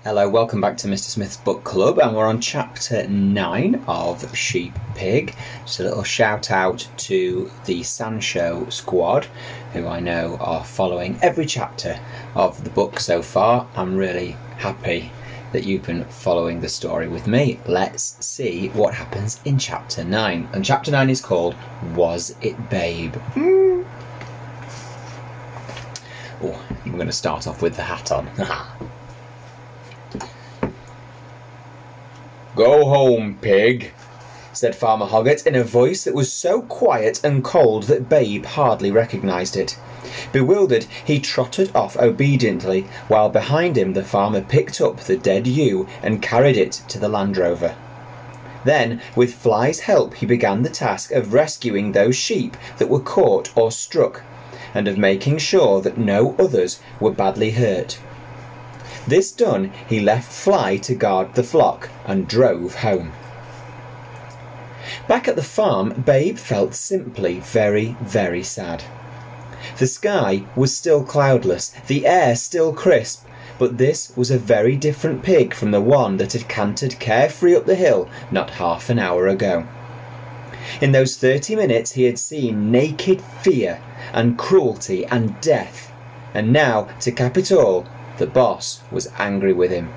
Hello, welcome back to Mr. Smith's Book Club, and we're on chapter 9 of Sheep Pig. Just a little shout out to the Sancho squad, who I know are following every chapter of the book so far. I'm really happy that you've been following the story with me. Let's see what happens in chapter 9. And chapter 9 is called Was It Babe? Oh, I'm going to start off with the hat on. "Go home, pig," said Farmer Hoggett in a voice that was so quiet and cold that Babe hardly recognised it. Bewildered, he trotted off obediently, while behind him the farmer picked up the dead ewe and carried it to the Land Rover. Then, with Fly's help, he began the task of rescuing those sheep that were caught or struck, and of making sure that no others were badly hurt. This done, he left Fly to guard the flock and drove home. Back at the farm, Babe felt simply very, very sad. The sky was still cloudless, the air still crisp, but this was a very different pig from the one that had cantered carefree up the hill not half an hour ago. In those 30 minutes he had seen naked fear and cruelty and death, and now, to cap it all, the boss was angry with him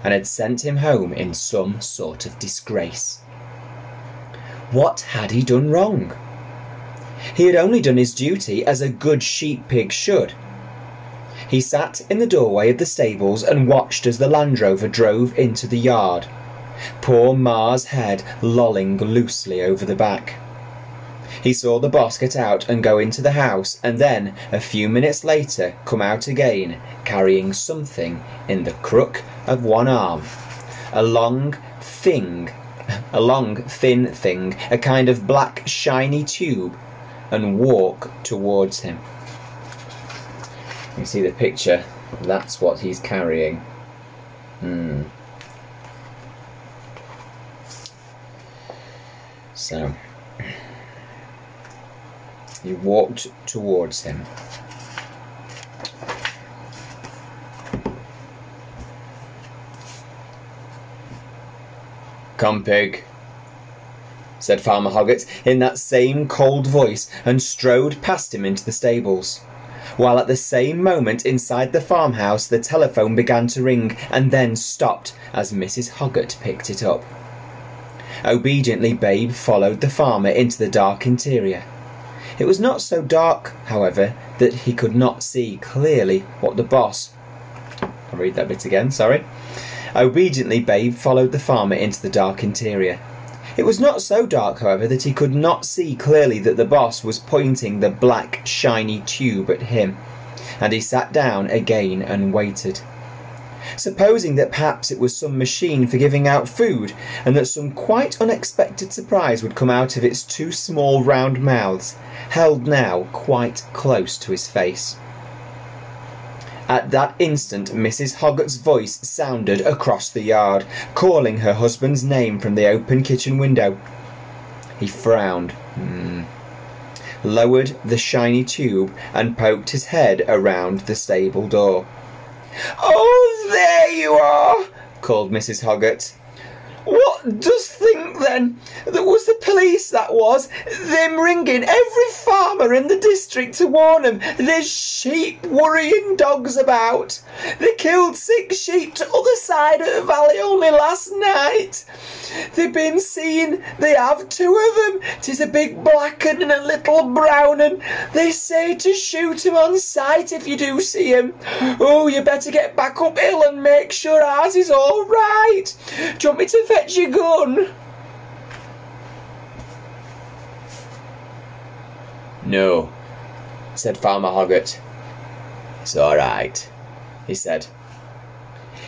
and had sent him home in some sort of disgrace. What had he done wrong? He had only done his duty as a good sheep pig should. He sat in the doorway of the stables and watched as the Land Rover drove into the yard, poor Ma's head lolling loosely over the back. He saw the boss get out and go into the house, and then, a few minutes later, come out again, carrying something in the crook of one arm. A long, thin thing, a kind of black, shiny tube, and walk towards him. You can see the picture. That's what he's carrying. So he walked towards him. "Come, pig," said Farmer Hoggett in that same cold voice, and strode past him into the stables, while at the same moment inside the farmhouse the telephone began to ring and then stopped as Mrs. Hoggett picked it up. Obediently Babe followed the farmer into the dark interior. It was not so dark, however, that he could not see clearly what the boss... I'll read that bit again, sorry. Obediently Babe followed the farmer into the dark interior. It was not so dark, however, that he could not see clearly that the boss was pointing the black, shiny tube at him, and he sat down again and waited. Supposing that perhaps it was some machine for giving out food, and that some quite unexpected surprise would come out of its two small round mouths, held now quite close to his face. At that instant Mrs. Hoggett's voice sounded across the yard, calling her husband's name from the open kitchen window. He frowned, lowered the shiny tube, and poked his head around the stable door. "Oh, there you are," called Mrs. Hoggett. "What dost think, then? That was the police, that was. Them ringing every farmer in the district to warn 'em there's sheep worrying dogs about. They killed 6 sheep to other side of the valley only last night. They've been seen, they have 2 of 'em. 'Tis a big black 'un and a little brown 'un. They say to shoot 'em on sight if you do see 'em. Oh, you better get back up hill and make sure ours is all right. Do you want me to fetch your gun?" "No," said Farmer Hoggett. "It's all right," he said.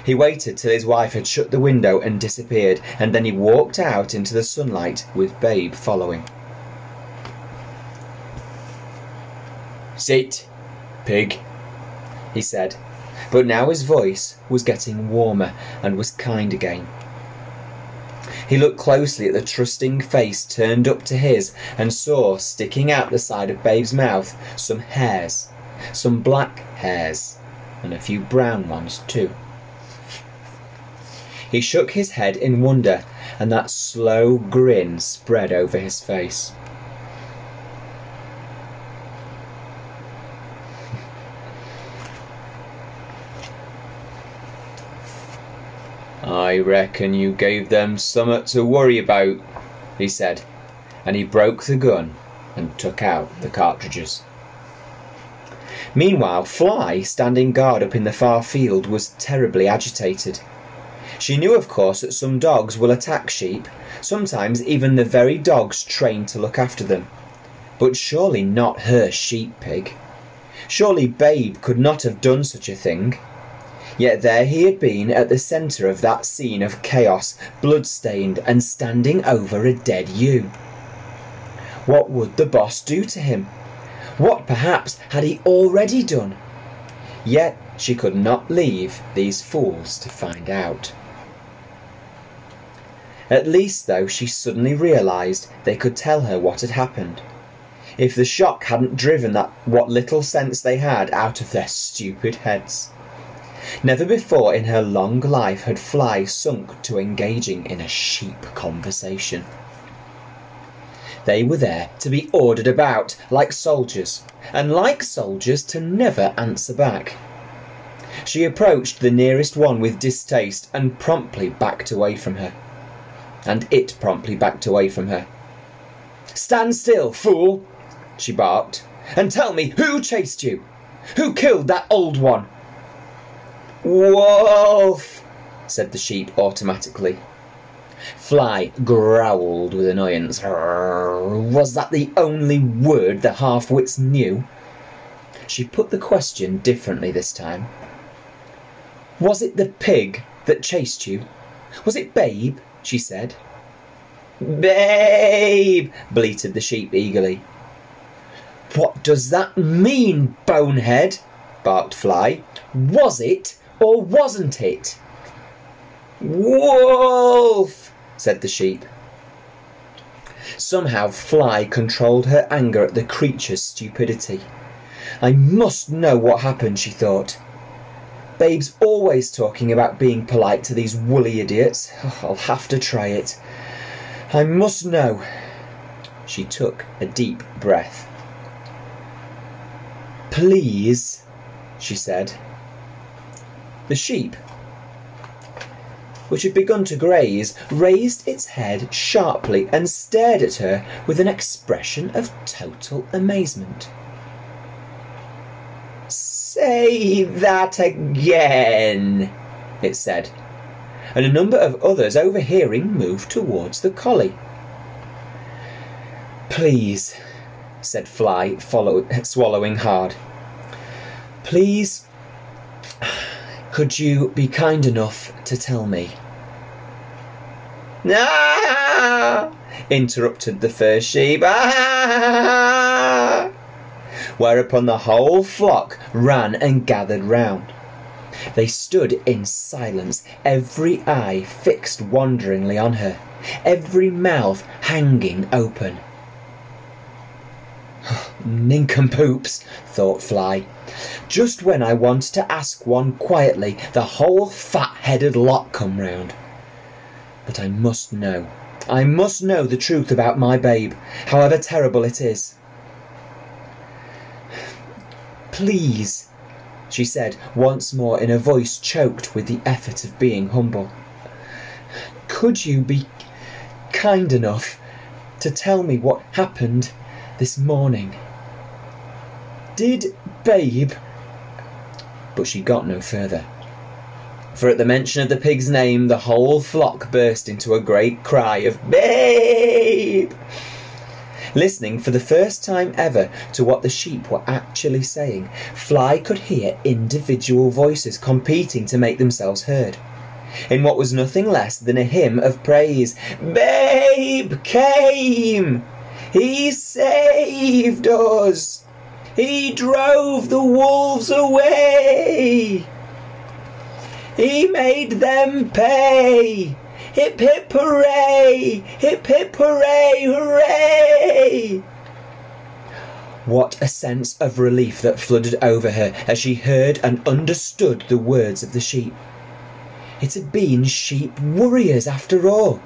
He waited till his wife had shut the window and disappeared, and then he walked out into the sunlight with Babe following. "Sit, pig," he said, but now his voice was getting warmer and was kind again. He looked closely at the trusting face turned up to his and saw, sticking out the side of Babe's mouth, some hairs, some black hairs, and a few brown ones too. He shook his head in wonder, and that slow grin spread over his face. "I reckon you gave them summat to worry about," he said, and he broke the gun and took out the cartridges. Meanwhile, Fly, standing guard up in the far field, was terribly agitated. She knew, of course, that some dogs will attack sheep, sometimes even the very dogs trained to look after them. But surely not her sheep pig. Surely Babe could not have done such a thing. Yet there he had been at the centre of that scene of chaos, blood-stained and standing over a dead ewe. What would the boss do to him? What, perhaps, had he already done? Yet she could not leave these fools to find out. At least, though, she suddenly realised they could tell her what had happened. If the shock hadn't driven what little sense they had out of their stupid heads. Never before in her long life had Fly sunk to engaging in a sheep conversation. They were there to be ordered about, like soldiers, and like soldiers to never answer back. She approached the nearest one with distaste and promptly backed away from her. And it promptly backed away from her. "Stand still, fool!" she barked, "and tell me who chased you? Who killed that old one?" "Wolf," said the sheep automatically. Fly growled with annoyance. Was that the only word the half-wits knew? She put the question differently this time. "Was it the pig that chased you? Was it Babe?" she said. "Babe!" bleated the sheep eagerly. "What does that mean, bonehead?" barked Fly. "Was it or wasn't it?" "Wolf!" said the sheep. Somehow Fly controlled her anger at the creature's stupidity. "I must know what happened," she thought. "Babe's always talking about being polite to these woolly idiots. I'll have to try it. I must know." She took a deep breath. "Please," she said. The sheep, which had begun to graze, raised its head sharply and stared at her with an expression of total amazement. "Say that again," it said, and a number of others overhearing moved towards the collie. "Please," said Fly, swallowing hard. "Please, could you be kind enough to tell me?" "Ah!" interrupted the first sheep. "Ah!" Whereupon the whole flock ran and gathered round. They stood in silence, every eye fixed wonderingly on her, every mouth hanging open. "Nincompoops," thought Fly. "Just when I wanted to ask one quietly, the whole fat-headed lot come round. But I must know the truth about my Babe, however terrible it is." "Please," she said once more in a voice choked with the effort of being humble. "Could you be kind enough to tell me what happened this morning? Did Babe—" But she got no further. For at the mention of the pig's name, the whole flock burst into a great cry of "Babe!" Listening for the first time ever to what the sheep were actually saying, Fly could hear individual voices competing to make themselves heard, in what was nothing less than a hymn of praise. "Babe came! He saved us! He drove the wolves away! He made them pay! Hip hip hooray! Hip hip hooray, hooray!" What a sense of relief that flooded over her as she heard and understood the words of the sheep. It had been sheep warriors after all.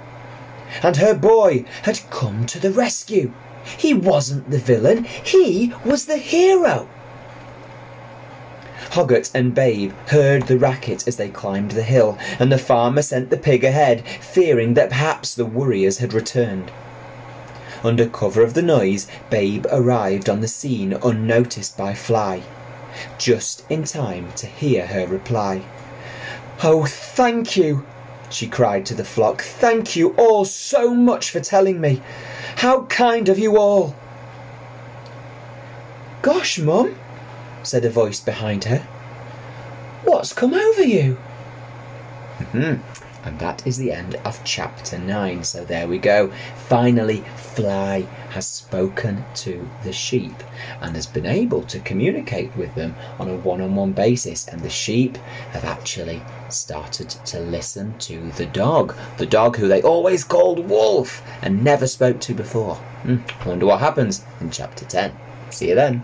And her boy had come to the rescue. He wasn't the villain, he was the hero. Hoggett and Babe heard the racket as they climbed the hill, and the farmer sent the pig ahead, fearing that perhaps the warriors had returned. Under cover of the noise, Babe arrived on the scene unnoticed by Fly, just in time to hear her reply. "Oh, thank you," she cried to the flock. "Thank you all so much for telling me. How kind of you all." "Gosh, Mum," said a voice behind her. "What's come over you?" And that is the end of chapter 9. So there we go. Finally, Fly has spoken to the sheep and has been able to communicate with them on a one-on-one basis. And the sheep have actually started to listen to the dog who they always called Wolf and never spoke to before. I wonder what happens in chapter 10. See you then.